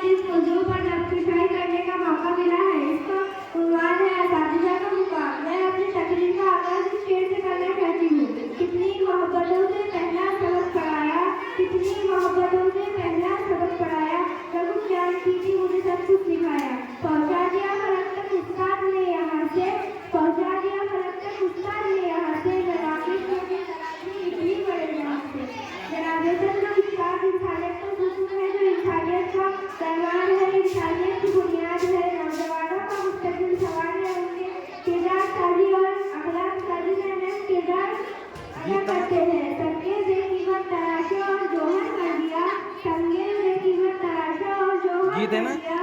जिस मौजूद पर नक्शेबाजी करने का मौका मिला है इसका उन्वान है असातिज़ा का मुकाम। मैं अपनी तकरीर का आगाज़ इस शेर से करना चाहती हूँ। कितनी मोहब्बतों से पहला सबक पढ़ाया, कितनी मोहब्बतों से पहला सबक पढ़ाया, जब उस जानती थी मुझे सब कुछ सिखाया। पहुँचा दिया फलक तक उस्ताद ने यहाँ से, पहुँचा दिया फलक तक उस्ताद ने यहाँ से, जनाबे छोटे तराजू इतनी बड़े यहाँ से। जनाबे सल्लल्लाहु इंसानियत का हुस्न है जो इंसानियत का पैमान है, इंसानियत की बुनियाद है। नौजवानों का मुस्तकिल सवाल है उनके किरदार साजी और अखलाक साजी में अहम किरदार अदा करते हैं। तंगे बेकीमत तराशा और जोहर कर दिया, तंगे बेकीमत तराशा और जोहर कर दिया।